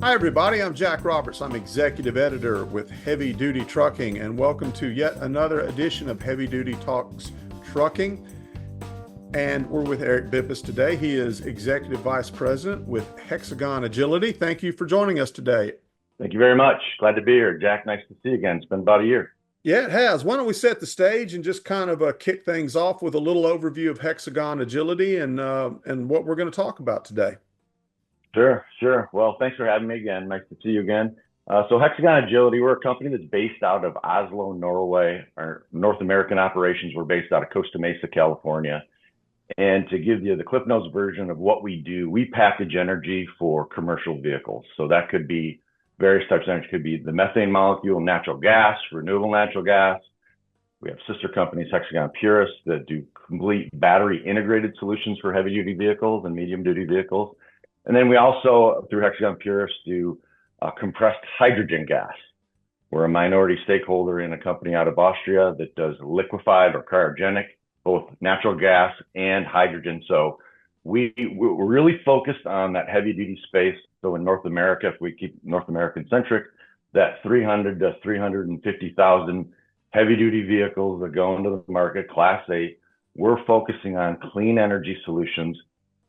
Hi, everybody. I'm Jack Roberts. I'm executive editor with Heavy Duty Trucking, and welcome to yet another edition of Heavy Duty Talks Trucking. And we're with Eric Bippus today. He is executive vice president with Hexagon Agility. Thank you for joining us today. Thank you very much. Glad to be here. Jack, nice to see you again. It's been about a year. Yeah, it has. Why don't we set the stage and just kind of kick things off with a little overview of Hexagon Agility and what we're going to talk about today. Sure. Well, thanks for having me again. Nice to see you again. So Hexagon Agility, we're a company that's based out of Oslo, Norway. Our North American operations were based out of Costa Mesa, California. And to give you the Cliff Notes version of what we do, we package energy for commercial vehicles. So that could be various types of energy. It could be the methane molecule, natural gas, renewable natural gas. We have sister companies, Hexagon Purus, that do complete battery integrated solutions for heavy duty vehicles and medium duty vehicles. And then we also, through Hexagon Purus, do compressed hydrogen gas. We're a minority stakeholder in a company out of Austria that does liquefied or cryogenic, both natural gas and hydrogen. So we're really focused on that heavy duty space. So in North America, if we keep North American centric, that 300 to 350,000 heavy duty vehicles that go into the market, Class 8, we're focusing on clean energy solutions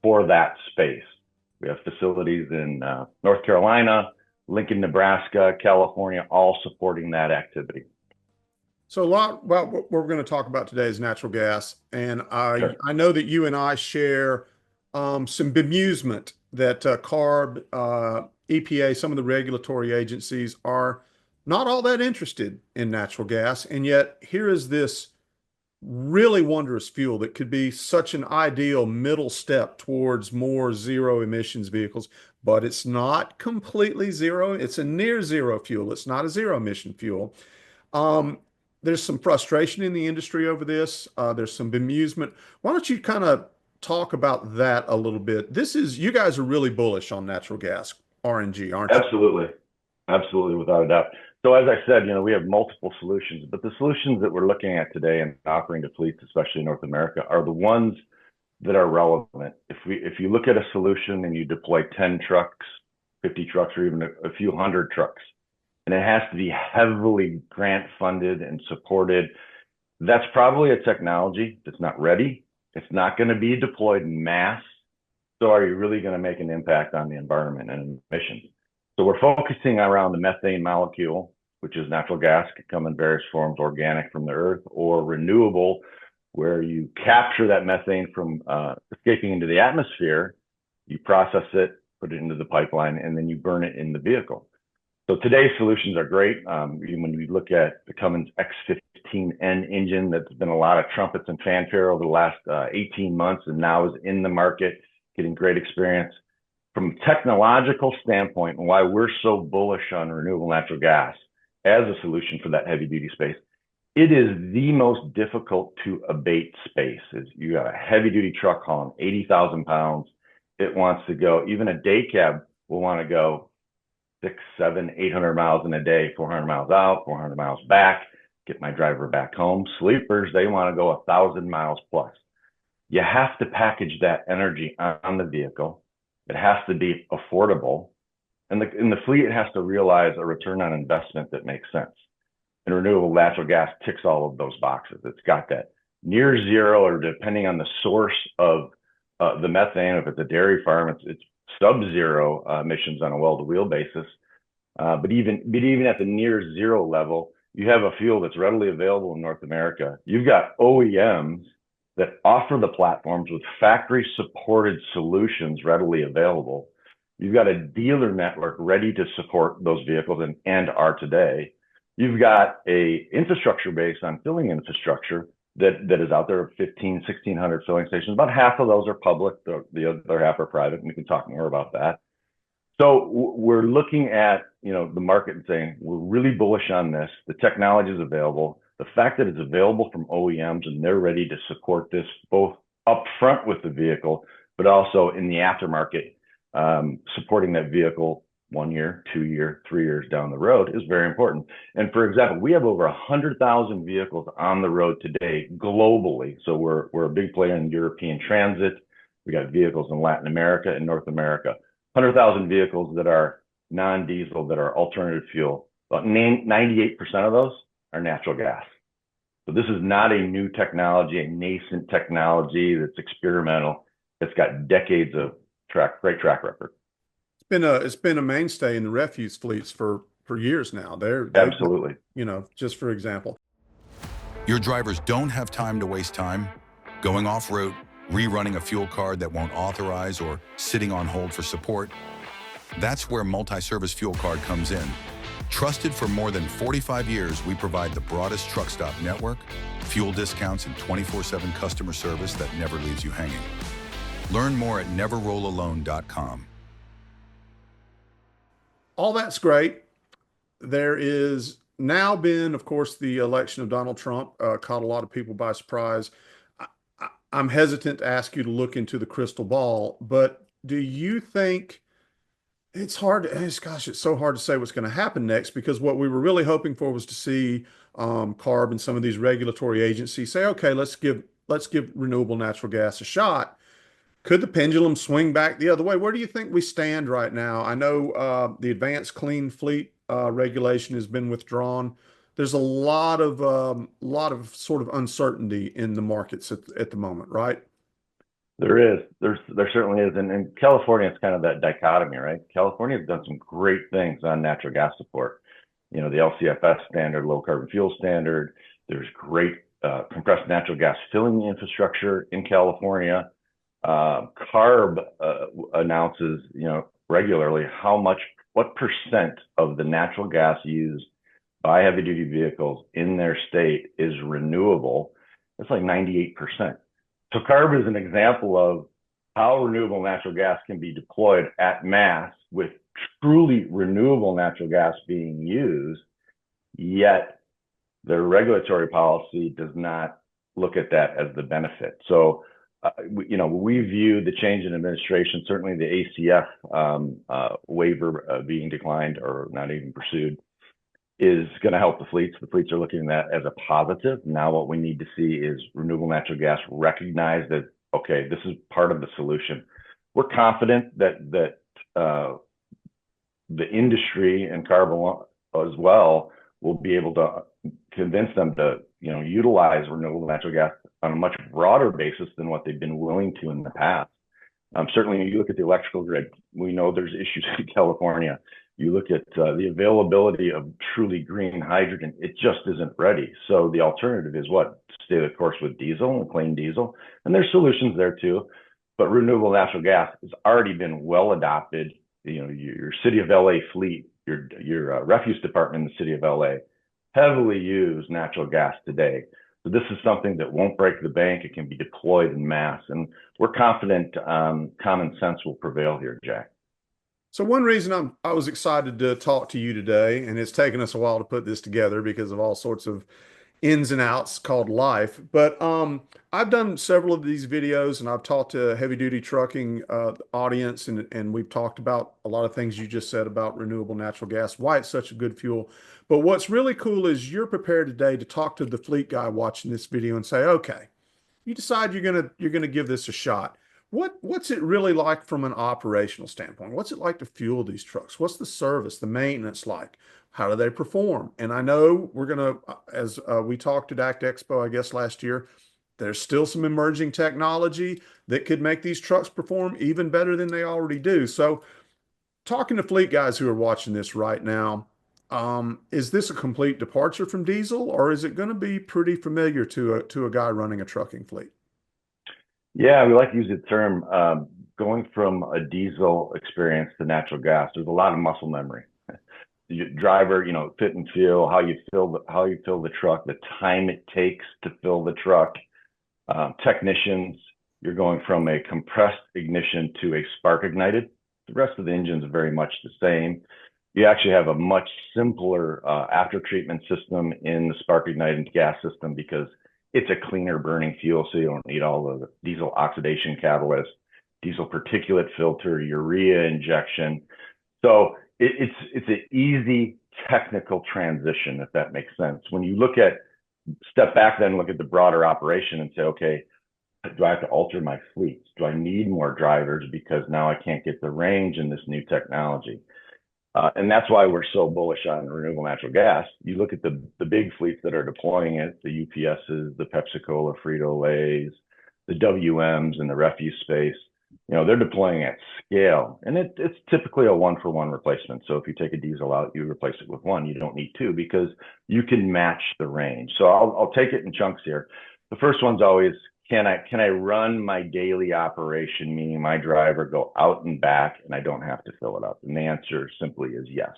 for that space. We have facilities in North Carolina, Lincoln, Nebraska, California, all supporting that activity. So a lot about what we're going to talk about today is natural gas. And I know that you and I share some bemusement that CARB, EPA, some of the regulatory agencies are not all that interested in natural gas. And yet here is this really wondrous fuel that could be such an ideal middle step towards more zero emissions vehicles, but it's not completely zero. It's a near zero fuel. It's not a zero emission fuel. There's some frustration in the industry over this. There's some bemusement. Why don't you kind of talk about that a little bit? You guys are really bullish on natural gas, RNG, aren't you? Absolutely, without a doubt. So as I said, we have multiple solutions, but the solutions that we're looking at today and offering to fleets, especially in North America, are the ones that are relevant. If you look at a solution and you deploy 10 trucks, 50 trucks, or even a few hundred trucks, and it has to be heavily grant funded and supported, that's probably a technology that's not ready. It's not going to be deployed in mass. So are you really going to make an impact on the environment and emissions? So we're focusing around the methane molecule, which is natural gas, could come in various forms, organic from the earth, or renewable, where you capture that methane from escaping into the atmosphere, you process it, put it into the pipeline, and then you burn it in the vehicle. So today's solutions are great. When we look at the Cummins X15N engine, that's been a lot of trumpets and fanfare over the last 18 months and now is in the market, getting great experience. From a technological standpoint, and why we're so bullish on renewable natural gas as a solution for that heavy duty space, it is the most difficult to abate space. You got a heavy duty truck hauling 80,000 pounds. It wants to go, even a day cab will want to go 600, 700, 800 miles in a day, 400 miles out, 400 miles back, get my driver back home. Sleepers, they want to go 1,000 miles plus. You have to package that energy on the vehicle. It has to be affordable. And the fleet has to realize a return on investment that makes sense. And renewable natural gas ticks all of those boxes. It's got that near zero, or depending on the source of the methane, if it's a dairy farm, it's sub-zero emissions on a well-to-wheel basis. But even at the near zero level, you have a fuel that's readily available in North America. You've got OEMs that offer the platforms with factory supported solutions readily available. You've got a dealer network ready to support those vehicles and are today. You've got a infrastructure based on filling infrastructure that is out there, 1,600 filling stations. About half of those are public, the other half are private, and we can talk more about that. So we're looking at the market and saying, we're really bullish on this. The technology is available. The fact that it's available from OEMs and they're ready to support this both upfront with the vehicle, but also in the aftermarket, supporting that vehicle 1 year, 2 year, 3 years down the road is very important. And for example, we have over 100,000 vehicles on the road today globally. So we're a big player in European transit. We got vehicles in Latin America and North America. 100,000 vehicles that are non-diesel that are alternative fuel, about 98% of those are natural gas. So this is not a new technology, a nascent technology that's experimental. It's got decades of great track record. It's been a mainstay in the refuse fleets for years now. They've Absolutely. just for example. Your drivers don't have time to waste time going off-road, rerunning a fuel card that won't authorize, or sitting on hold for support. That's where multi-service fuel card comes in. Trusted for more than 45 years, we provide the broadest truck stop network, fuel discounts, and 24/7 customer service that never leaves you hanging. Learn more at neverrollalone.com. All that's great. There is now been, of course, the election of Donald Trump caught a lot of people by surprise. I'm hesitant to ask you to look into the crystal ball, but do you think it's hard to, gosh, it's so hard to say what's going to happen next, because what we were really hoping for was to see CARB and some of these regulatory agencies say, okay, let's give renewable natural gas a shot. Could the pendulum swing back the other way? Where do you think we stand right now? I know the Advanced Clean Fleet regulation has been withdrawn. There's a lot of sort of uncertainty in the markets at the moment, right? There certainly is. And in California, it's kind of that dichotomy, right? California has done some great things on natural gas support. The LCFS standard, low carbon fuel standard. There's great compressed natural gas filling infrastructure in California. CARB announces, regularly what percent of the natural gas used by heavy duty vehicles in their state is renewable. It's like 98%. So CARB is an example of how renewable natural gas can be deployed at mass with truly renewable natural gas being used, yet the regulatory policy does not look at that as the benefit. So, we view the change in administration, certainly the ACF waiver being declined or not even pursued, is going to help the fleets. The fleets are looking at that as a positive. Now what we need to see is renewable natural gas recognized as, okay, this is part of the solution. We're confident that the industry and CARB as well will be able to convince them to, utilize renewable natural gas on a much broader basis than what they've been willing to in the past. Certainly, when you look at the electrical grid, we know there's issues in California. You look at the availability of truly green hydrogen, it just isn't ready. So the alternative is what? Stay the course with diesel and clean diesel. And there's solutions there too. But renewable natural gas has already been well adopted. Your city of LA fleet, your refuse department in the city of LA heavily use natural gas today. So this is something that won't break the bank. It can be deployed in mass. And we're confident common sense will prevail here, Jack. So one reason I was excited to talk to you today, and it's taken us a while to put this together because of all sorts of ins and outs called life. But I've done several of these videos, and I've talked to heavy duty trucking audience, and we've talked about a lot of things you just said about renewable natural gas, why it's such a good fuel. But what's really cool is you're prepared today to talk to the fleet guy watching this video and say, okay, you decide you're gonna give this a shot. What's it really like from an operational standpoint? What's it like to fuel these trucks? What's the service, the maintenance like? How do they perform? And I know we're going to, as we talked at ACT Expo, I guess last year, there's still some emerging technology that could make these trucks perform even better than they already do. So talking to fleet guys who are watching this right now, is this a complete departure from diesel, or is it going to be pretty familiar to a guy running a trucking fleet? Yeah, we like to use the term going from a diesel experience to natural gas. There's a lot of muscle memory. Driver, fit and feel, how you fill the truck, the time it takes to fill the truck. Technicians, you're going from a compressed ignition to a spark ignited. The rest of the engine is very much the same. You actually have a much simpler after treatment system in the spark ignited gas system because it's a cleaner burning fuel, so you don't need all of the diesel oxidation catalyst, diesel particulate filter, urea injection. So it's an easy technical transition, if that makes sense. When you step back then, look at the broader operation and say, okay, do I have to alter my fleet? Do I need more drivers because now I can't get the range in this new technology? And that's why we're so bullish on renewable natural gas. You look at the big fleets that are deploying it, the UPSs, the Pepsi-Cola, Frito-Lays, the WMs in the refuse space. They're deploying at scale, and it's typically a 1-for-1 replacement. So if you take a diesel out, you replace it with one. You don't need two because you can match the range. So I'll take it in chunks here. The first one's always, can I run my daily operation, meaning my driver go out and back and I don't have to fill it up? And the answer simply is yes.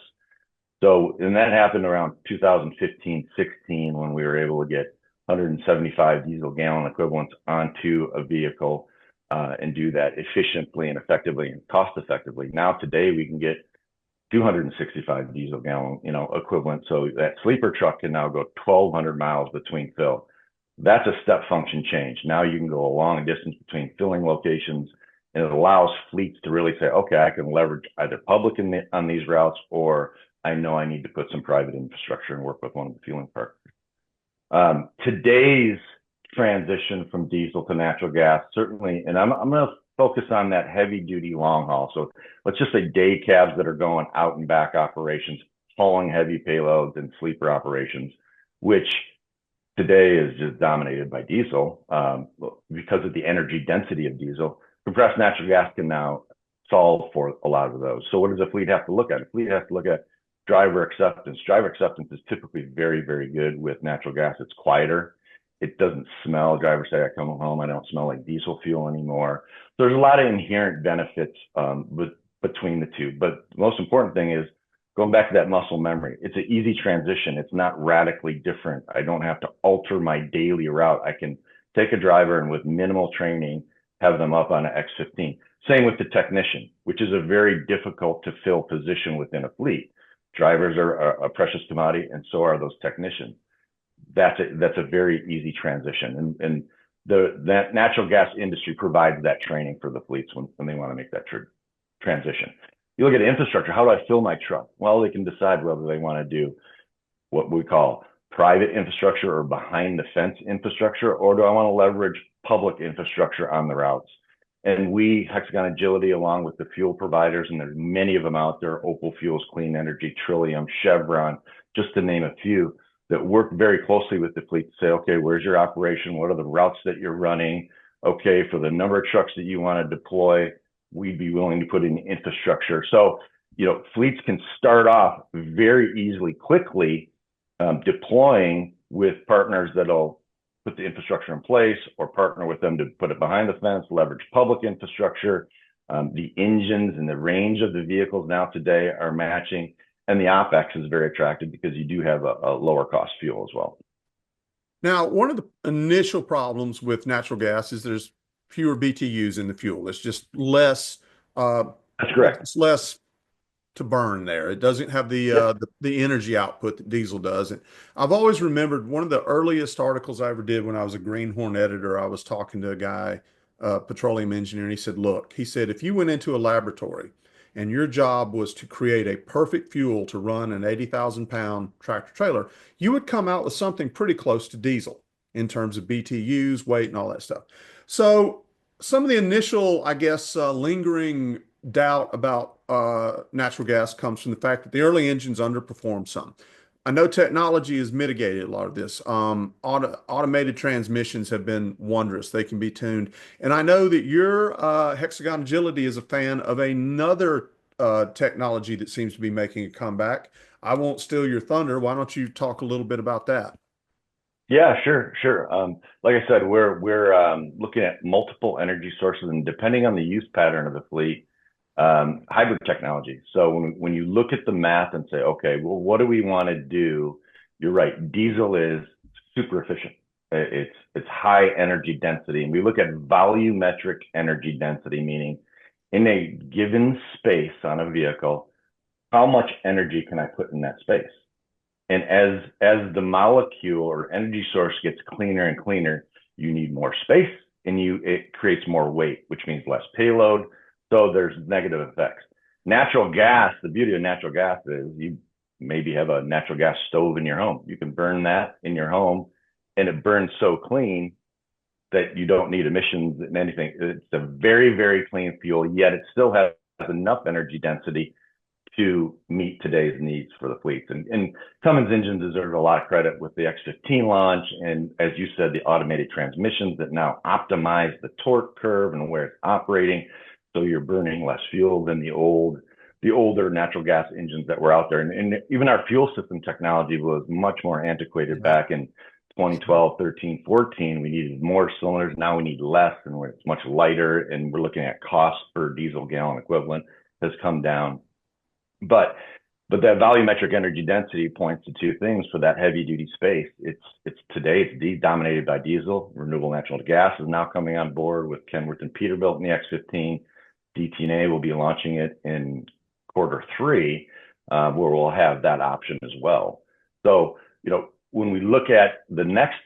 So, and that happened around 2015, 16, when we were able to get 175 diesel gallon equivalents onto a vehicle and do that efficiently and effectively and cost effectively. Now today we can get 265 diesel gallon, equivalent. So that sleeper truck can now go 1,200 miles between fill. That's a step function change. Now you can go a long distance between filling locations, and it allows fleets to really say, okay, I can leverage either public on these routes, or I know I need to put some private infrastructure and work with one of the fueling partners. Today's transition from diesel to natural gas, certainly, and I'm going to focus on that heavy duty long haul. So let's just say day cabs that are going out and back operations, hauling heavy payloads, and sleeper operations, which today is just dominated by diesel because of the energy density of diesel. Compressed natural gas can now solve for a lot of those. So what does a fleet have to look at? A fleet has to look at driver acceptance. Driver acceptance is typically very, very good with natural gas. It's quieter. It doesn't smell. Drivers say, I come home, I don't smell like diesel fuel anymore. So there's a lot of inherent benefits between the two. But the most important thing is going back to that muscle memory. It's an easy transition. It's not radically different. I don't have to alter my daily route. I can take a driver and with minimal training, have them up on an X15. Same with the technician, which is a very difficult to fill position within a fleet. Drivers are a precious commodity, and so are those technicians. That's a very easy transition. And that natural gas industry provides that training for the fleets when they want to make that transition. You look at infrastructure. How do I fill my truck? Well, they can decide whether they want to do what we call private infrastructure or behind the fence infrastructure, or do I want to leverage public infrastructure on the routes? And we, Hexagon Agility, along with the fuel providers, and there's many of them out there, Opal Fuels, Clean Energy, Trillium, Chevron, just to name a few, that work very closely with the fleet to say, okay, where's your operation? What are the routes that you're running? Okay, for the number of trucks that you want to deploy, we'd be willing to put in infrastructure. So, fleets can start off very easily, quickly, deploying with partners that'll put the infrastructure in place, or partner with them to put it behind the fence, leverage public infrastructure. The engines and the range of the vehicles now today are matching, and the OpEx is very attractive because you do have a lower cost fuel as well. Now, one of the initial problems with natural gas is there's fewer BTUs in the fuel. It's just less. That's correct. It's less to burn there. It doesn't have the energy output that diesel does. And I've always remembered one of the earliest articles I ever did when I was a Greenhorn editor. I was talking to a guy, petroleum engineer, and he said, look, if you went into a laboratory and your job was to create a perfect fuel to run an 80,000 pound tractor trailer, you would come out with something pretty close to diesel in terms of BTUs, weight, and all that stuff. So some of the initial, I guess, lingering doubt about natural gas comes from the fact that the early engines underperformed some. I know technology has mitigated a lot of this. Automated transmissions have been wondrous. They can be tuned. And I know that your Hexagon Agility is a fan of another technology that seems to be making a comeback. I won't steal your thunder. Why don't you talk a little bit about that? Yeah, sure. Like I said, we're looking at multiple energy sources, and depending on the use pattern of the fleet, hybrid technology. So when you look at the math and say, okay, well, what do we want to do? You're right. Diesel is super efficient. It's high energy density, and we look at volumetric energy density, meaning in a given space on a vehicle, how much energy can I put in that space? And as the molecule or energy source gets cleaner and cleaner, you need more space, and it creates more weight, which means less payload. So there's negative effects. Natural gas, the beauty of natural gas is you maybe have a natural gas stove in your home. You can burn that in your home, and it burns so clean that you don't need emissions and anything. It's a very, very clean fuel, yet it still has enough energy density to meet today's needs for the fleets. And Cummins engines deserve a lot of credit with the X15 launch. And as you said, the automated transmissions that now optimize the torque curve and where it's operating. So you're burning less fuel than the older natural gas engines that were out there. And even our fuel system technology was much more antiquated back in 2012, 13, 14. We needed more cylinders. Now we need less, and it's much lighter. And we're looking at cost per diesel gallon equivalent has come down. But that volumetric energy density points to two things for that heavy duty space. It's today it's dominated by diesel. Renewable natural gas is now coming on board with Kenworth and Peterbilt in the X15. DTNA will be launching it in Q3, where we'll have that option as well. So, when we look at the next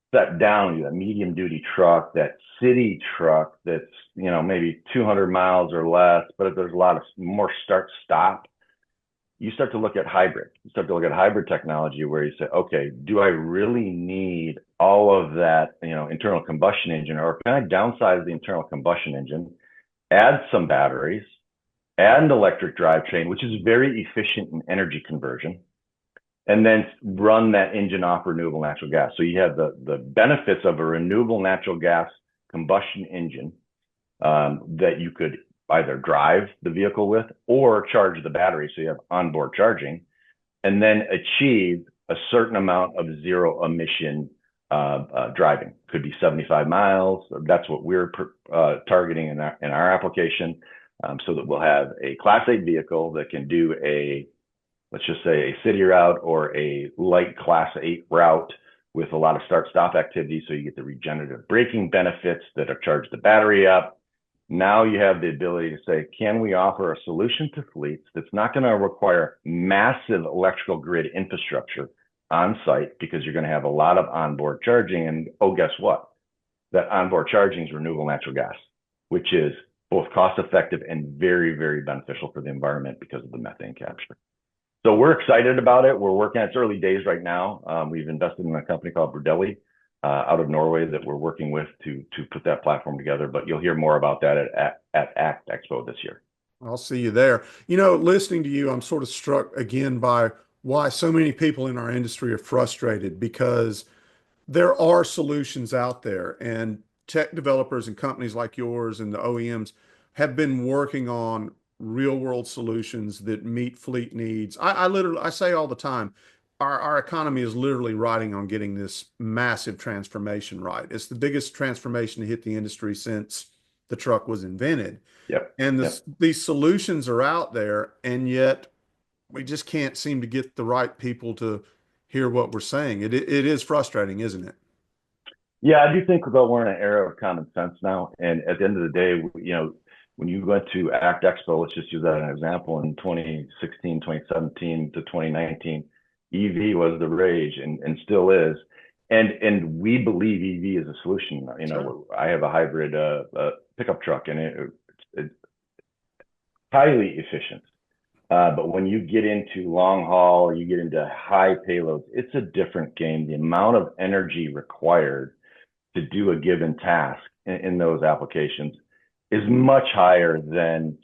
step down, that medium duty truck, that city truck that's, maybe 200 miles or less, but there's a lot of more start stop, you start to look at hybrid. You start to look at hybrid technology where you say, okay, do I really need all of that, internal combustion engine, or can I downsize the internal combustion engine, add some batteries, add an electric drivetrain, which is very efficient in energy conversion, and then run that engine off renewable natural gas. So you have the benefits of a renewable natural gas combustion engine that you could either drive the vehicle with or charge the battery. So you have onboard charging, and then achieve a certain amount of zero emission driving. Could be 75 miles. That's what we're targeting in our application, so that we'll have a Class 8 vehicle that can do let's just say a city route or a light Class 8 route with a lot of start-stop activity. So you get the regenerative braking benefits that have charged the battery up. Now you have the ability to say, can we offer a solution to fleets that's not going to require massive electrical grid infrastructure on site, because you're going to have a lot of onboard charging. And guess what? That onboard charging is renewable natural gas, which is both cost effective and very, very beneficial for the environment because of the methane capture. So we're excited about it. We're working, it's early days right now. We've invested in a company called Renewable out of Norway that we're working with to put that platform together. But you'll hear more about that at ACT Expo this year. I'll see you there. Listening to you, I'm sort of struck again by why so many people in our industry are frustrated, because there are solutions out there, and tech developers and companies like yours and the OEMs have been working on real world solutions that meet fleet needs. I say all the time, our economy is literally riding on getting this massive transformation right. It's the biggest transformation to hit the industry since the truck was invented. Yep. And these solutions are out there, and yet we just can't seem to get the right people to hear what we're saying. It is frustrating, isn't it? Yeah, I do think that we're in an era of common sense now. And at the end of the day, when you went to ACT Expo, let's just use that as an example, in 2016, 2017 to 2019, EV was the rage and still is. And we believe EV is a solution. Sure. I have a hybrid pickup truck, and it's highly efficient. But when you get into long haul or you get into high payloads, it's a different game. The amount of energy required to do a given task in those applications is much higher than,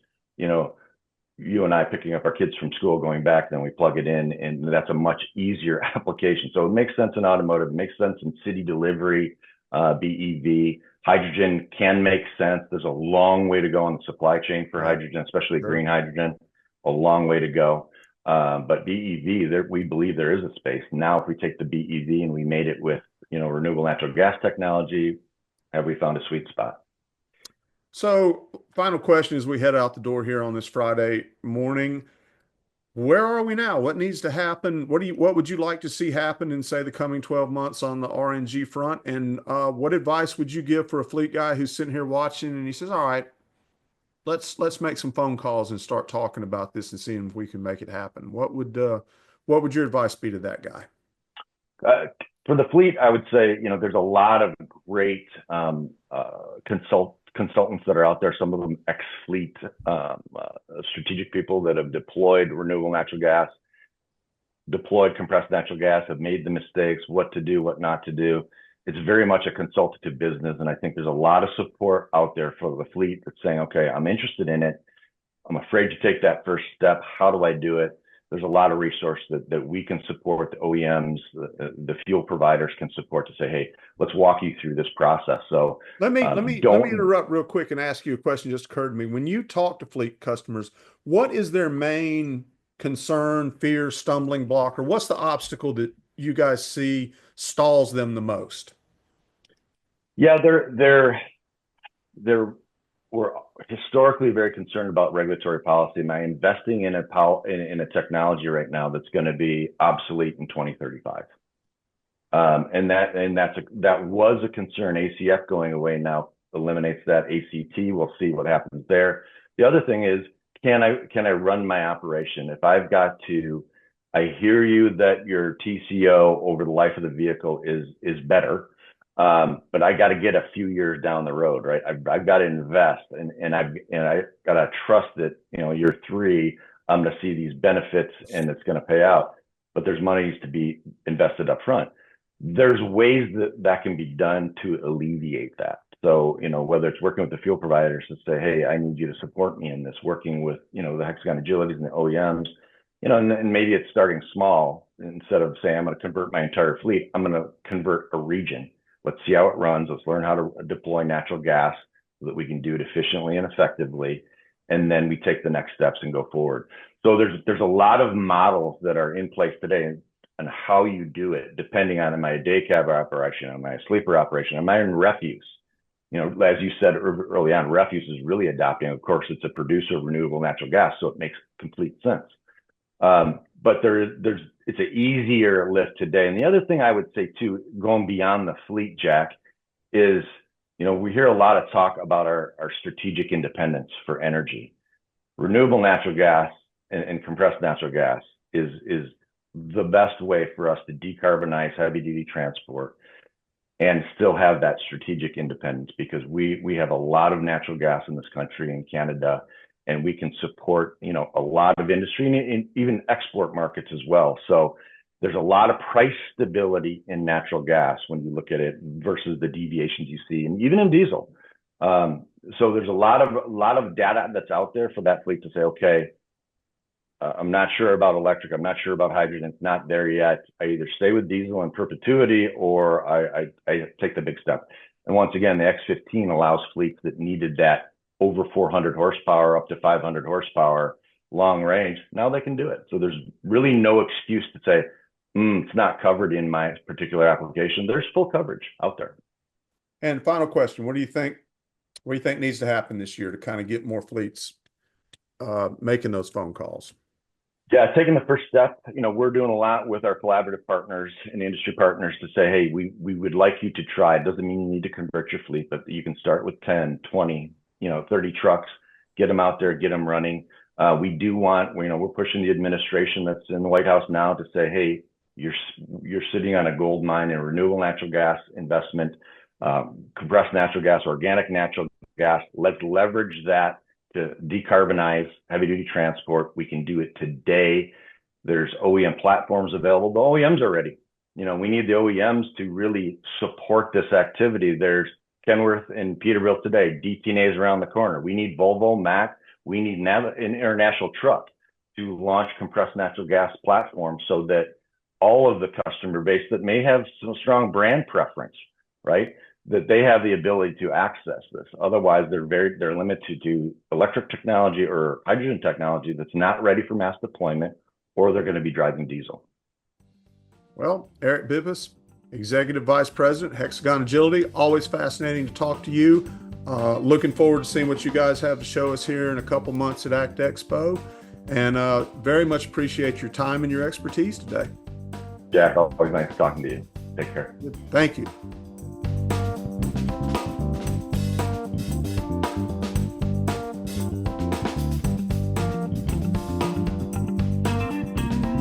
you and I picking up our kids from school, going back, then we plug it in, and that's a much easier application. So it makes sense in automotive, it makes sense in city delivery, BEV. Hydrogen can make sense. There's a long way to go on the supply chain for hydrogen, especially green hydrogen, a long way to go. But BEV, we believe there is a space. Now, if we take the BEV and we made it with, renewable natural gas technology, have we found a sweet spot? So, final question as we head out the door here on this Friday morning. Where are we now? What needs to happen? What would you like to see happen in, say, the coming 12 months on the RNG front? And what advice would you give for a fleet guy who's sitting here watching and he says, all right, let's make some phone calls and start talking about this and seeing if we can make it happen? What would your advice be to that guy? For the fleet, I would say, there's a lot of great consultants that are out there, some of them ex-fleet strategic people that have deployed renewable natural gas, deployed compressed natural gas, have made the mistakes, what to do, what not to do. It's very much a consultative business. And I think there's a lot of support out there for the fleet that's saying, okay, I'm interested in it. I'm afraid to take that first step. How do I do it? There's a lot of resource that we can support, the OEMs, the fuel providers can support to say, hey, let's walk you through this process. So let me interrupt real quick and ask you a question just occurred to me. When you talk to fleet customers, what is their main concern, fear, stumbling block, or what's the obstacle that you guys see stalls them the most? Yeah, we're historically very concerned about regulatory policy. Am I investing in a technology right now that's going to be obsolete in 2035? That was a concern. ACF going away now eliminates that. ACT, we'll see what happens there. The other thing is, can I run my operation? If I've got to, I hear you that your TCO over the life of the vehicle is better. But I got to get a few years down the road, right? I've got to invest, and I got to trust that, year 3, I'm going to see these benefits and it's going to pay out. But there's monies to be invested up front. There's ways that can be done to alleviate that. So, whether it's working with the fuel providers to say, hey, I need you to support me in this, working with, the Hexagon Agilities and the OEMs, and maybe it's starting small. Instead of saying, I'm going to convert my entire fleet, I'm going to convert a region. Let's see how it runs. Let's learn how to deploy natural gas so that we can do it efficiently and effectively. And then we take the next steps and go forward. So there's a lot of models that are in place today and how you do it, depending on, am I a day cab operation? Am I a sleeper operation? Am I in refuse? As you said early on, refuse is really adopting. Of course, it's a producer of renewable natural gas, so it makes complete sense. But it's an easier lift today. And the other thing I would say too, going beyond the fleet, Jack, is, we hear a lot of talk about our strategic independence for energy. Renewable natural gas and compressed natural gas is the best way for us to decarbonize heavy duty transport and still have that strategic independence, because we have a lot of natural gas in this country, in Canada, and we can support, a lot of industry and even export markets as well. So there's a lot of price stability in natural gas when you look at it versus the deviations you see, and even in diesel. So there's a lot of data that's out there for that fleet to say, okay, I'm not sure about electric. I'm not sure about hydrogen. It's not there yet. I either stay with diesel in perpetuity or I take the big step. And once again, the X15 allows fleets that needed that over 400 horsepower up to 500 horsepower long range. Now they can do it. So there's really no excuse to say, it's not covered in my particular application. There's full coverage out there. And final question, what do you think needs to happen this year to kind of get more fleets making those phone calls? Yeah, taking the first step. We're doing a lot with our collaborative partners and industry partners to say, hey, we would like you to try. It doesn't mean you need to convert your fleet, but you can start with 10, 20, 30 trucks, get them out there, get them running. We do want, we're pushing the administration that's in the White House now to say, hey, you're sitting on a gold mine in renewable natural gas investment, compressed natural gas, organic natural gas. Let's leverage that to decarbonize heavy duty transport. We can do it today. There's OEM platforms available. The OEMs are ready. We need the OEMs to really support this activity. There's Kenworth and Peterbilt today. DTNA is around the corner. We need Volvo, Mack. We need an international truck to launch compressed natural gas platforms so that all of the customer base that may have some strong brand preference, right, that they have the ability to access this. Otherwise, they're limited to electric technology or hydrogen technology that's not ready for mass deployment, or they're going to be driving diesel. Well, Eric Bippus, Executive Vice President, Hexagon Agility, always fascinating to talk to you. Looking forward to seeing what you guys have to show us here in a couple months at ACT Expo, and very much appreciate your time and your expertise today. Jack, always nice talking to you. Take care. Thank you.